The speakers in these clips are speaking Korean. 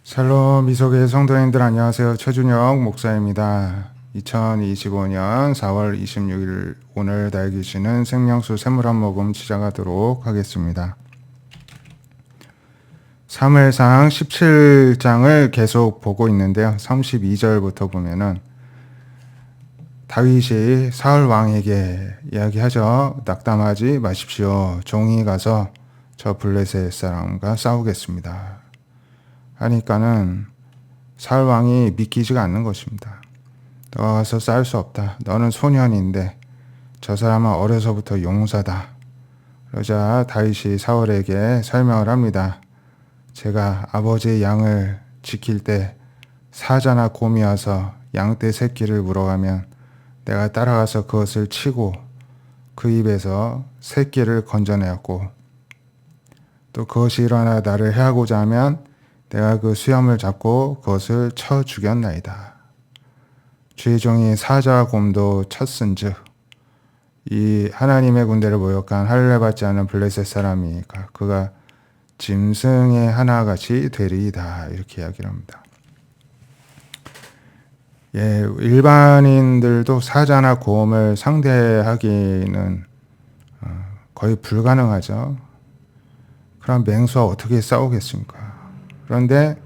샬롬 미소교회 성도님들 안녕하세요. 최준혁 목사입니다. 2025년 4월 26일 오늘 달기시는 생명수 샘물 한 모금 시작하도록 하겠습니다. 사무엘상 17장을 계속 보고 있는데요. 32절부터 보면은 다윗이 사울 왕에게 이야기하죠. 낙담하지 마십시오. 종이 가서 저 블레셋 사람과 싸우겠습니다. 하니까는 사울 왕이 믿기지가 않는 것입니다. 너가 와서 싸울 수 없다. 너는 소년인데 저 사람은 어려서부터 용사다. 그러자 다윗이 사울에게 설명을 합니다. 제가 아버지의 양을 지킬 때 사자나 곰이 와서 양떼 새끼를 물어가면 내가 따라가서 그것을 치고 그 입에서 새끼를 건져내었고 또 그것이 일어나 나를 해하고자 하면 내가 그 수염을 잡고 그것을 쳐 죽였나이다. 주의 종이 사자와 곰도 쳤은즉 이 하나님의 군대를 모욕한 할례 받지 않은 블레셋 사람이 그가 짐승의 하나같이 되리이다. 이렇게 이야기를 합니다. 일반인들도 사자나 곰을 상대하기는 거의 불가능하죠. 그럼 맹수와 어떻게 싸우겠습니까? 그런데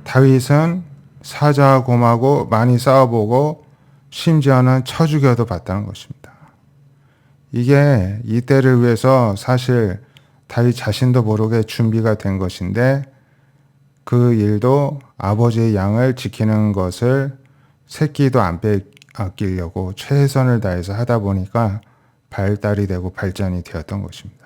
다윗은 사자와 곰하고 많이 싸워보고 심지어는 쳐 죽여도 봤다는 것입니다. 이게 이때를 위해서 사실 다윗 자신도 모르게 준비가 된 것인데 그 일도 아버지의 양을 지키는 것을 새끼도 안 빼앗기려고 최선을 다해서 하다 보니까 발달이 되고 발전이 되었던 것입니다.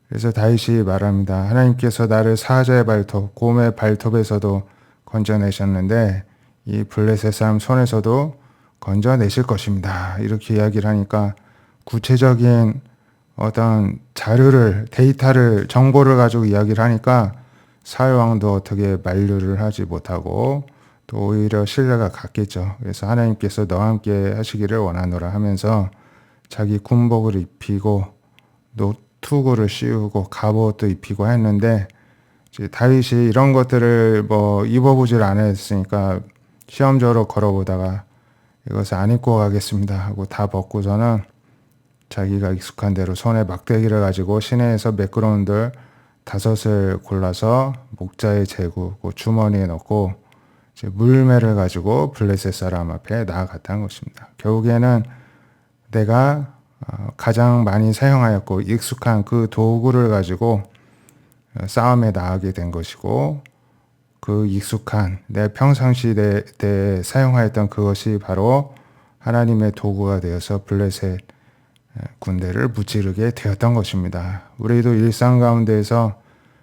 그래서 다윗이 말합니다. 하나님께서 나를 사자의 발톱, 곰의 발톱에서도 건져내셨는데 이 블레셋 사람 손에서도 건져내실 것입니다. 이렇게 이야기를 하니까 구체적인 어떤 자료를, 데이터를, 정보를 가지고 이야기를 하니까 사울 왕도 어떻게 만류를 하지 못하고 또 오히려 신뢰가 갔겠죠. 그래서 하나님께서 너와 함께 하시기를 원하노라 하면서 자기 군복을 입히고 투구를 씌우고 갑옷도 입히고 했는데 이제 다윗이 이런 것들을 입어보질 않았으니까 시험적으로 걸어보다가 이것을 안 입고 가겠습니다 하고 다 벗고서는 자기가 익숙한 대로 손에 막대기를 가지고 시내에서 매끄러운들 5을 골라서 목자에 재고 주머니에 넣고 이제 물매를 가지고 블레셋 사람 앞에 나아갔다는 것입니다. 결국에는 내가 가장 많이 사용하였고 익숙한 그 도구를 가지고 싸움에 나가게 된 것이고 그 익숙한 내 평상시 때 사용하였던 그것이 바로 하나님의 도구가 되어서 블레셋 군대를 무찌르게 되었던 것입니다. 우리도 일상 가운데에서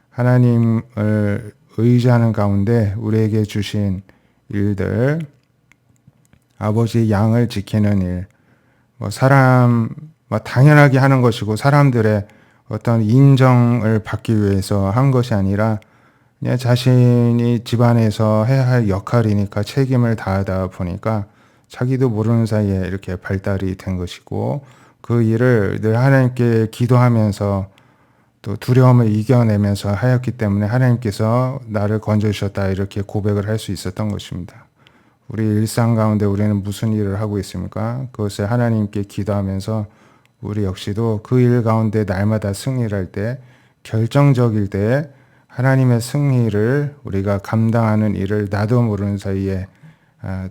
하나님을 의지하는 가운데 우리에게 주신 일들, 아버지의 양을 지키는 일, 당연하게 하는 것이고 사람들의 어떤 인정을 받기 위해서 한 것이 아니라 그냥 자신이 집안에서 해야 할 역할이니까 책임을 다하다 보니까 자기도 모르는 사이에 이렇게 발달이 된 것이고 그 일을 늘 하나님께 기도하면서 또 두려움을 이겨내면서 하였기 때문에 하나님께서 나를 건져주셨다 이렇게 고백을 할 수 있었던 것입니다. 우리 일상 가운데 우리는 무슨 일을 하고 있습니까? 그것을 하나님께 기도하면서 우리 역시도 그 일 가운데 날마다 승리를 할 때 결정적일 때 하나님의 승리를 우리가 감당하는 일을 나도 모르는 사이에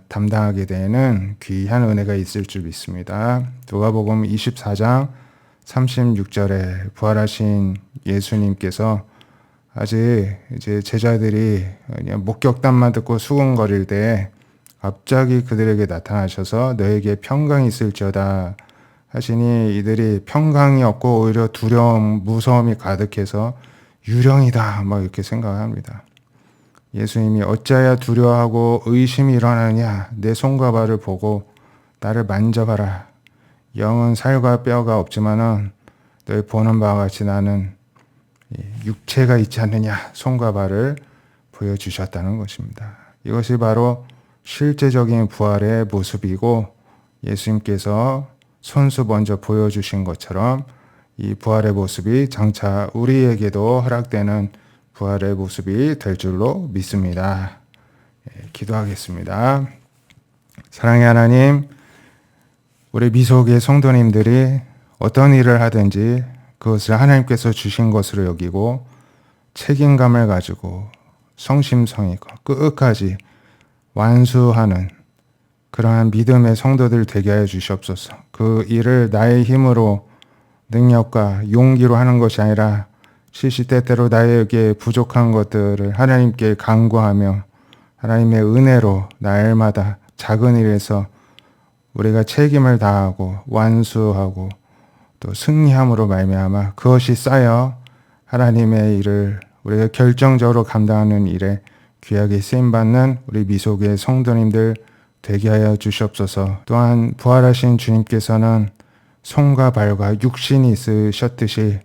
담당하게 되는 귀한 은혜가 있을 줄 믿습니다. 누가복음 24장 36절에 부활하신 예수님께서 아직 이제 제자들이 그냥 목격담만 듣고 수군거릴 때 갑자기 그들에게 나타나셔서 너에게 평강이 있을지어다 하시니 이들이 평강이 없고 오히려 두려움, 무서움이 가득해서 유령이다 이렇게 생각합니다. 예수님이 어찌하여 두려워하고 의심이 일어나느냐 내 손과 발을 보고 나를 만져봐라. 영은 살과 뼈가 없지만은 너희 보는 바와 같이 나는 육체가 있지 않느냐 손과 발을 보여주셨다는 것입니다. 이것이 바로 실제적인 부활의 모습이고 예수님께서 손수 먼저 보여주신 것처럼 이 부활의 모습이 장차 우리에게도 허락되는 부활의 모습이 될 줄로 믿습니다. 기도하겠습니다. 사랑의 하나님, 우리 미속의 성도님들이 어떤 일을 하든지 그것을 하나님께서 주신 것으로 여기고 책임감을 가지고 성심성의껏 끝까지 완수하는 그러한 믿음의 성도들 되게 하여 주시옵소서. 그 일을 나의 힘으로 능력과 용기로 하는 것이 아니라 시시때때로 나에게 부족한 것들을 하나님께 간구하며 하나님의 은혜로 날마다 작은 일에서 우리가 책임을 다하고 완수하고 또 승리함으로 말미암아 그것이 쌓여 하나님의 일을 우리가 결정적으로 감당하는 일에 귀하게 쓰임받는 우리 미속의 성도님들 되게 하여 주시옵소서. 또한 부활하신 주님께서는 손과 발과 육신이 있으셨듯이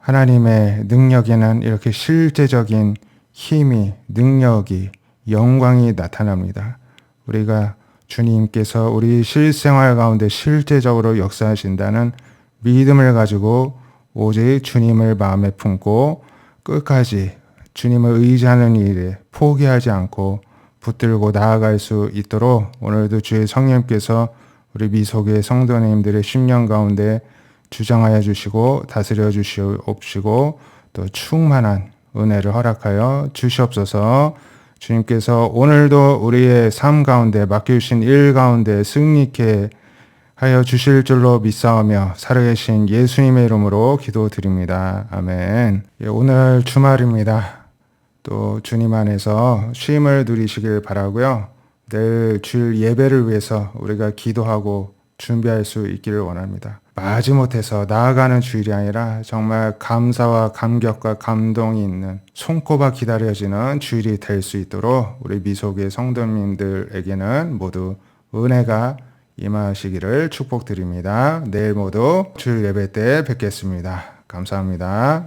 하나님의 능력에는 이렇게 실제적인 힘이, 능력이, 영광이 나타납니다. 우리가 주님께서 우리 실생활 가운데 실제적으로 역사하신다는 믿음을 가지고 오직 주님을 마음에 품고 끝까지 주님을 의지하는 일에 포기하지 않고 붙들고 나아갈 수 있도록 오늘도 주의 성령께서 우리 미속의 성도님들의 심령 가운데 주장하여 주시고 다스려 주시옵시고 또 충만한 은혜를 허락하여 주시옵소서. 주님께서 오늘도 우리의 삶 가운데 맡겨주신 일 가운데 승리케 하여 주실 줄로 믿사오며 살아계신 예수님의 이름으로 기도드립니다. 아멘. 오늘 주말입니다. 또 주님 안에서 쉼을 누리시길 바라고요. 내일 주일 예배를 위해서 우리가 기도하고 준비할 수 있기를 원합니다. 마지못해서 나아가는 주일이 아니라 정말 감사와 감격과 감동이 있는 손꼽아 기다려지는 주일이 될 수 있도록 우리 미속의 성도님들에게는 모두 은혜가 임하시기를 축복드립니다. 내일 모두 주일 예배 때 뵙겠습니다. 감사합니다.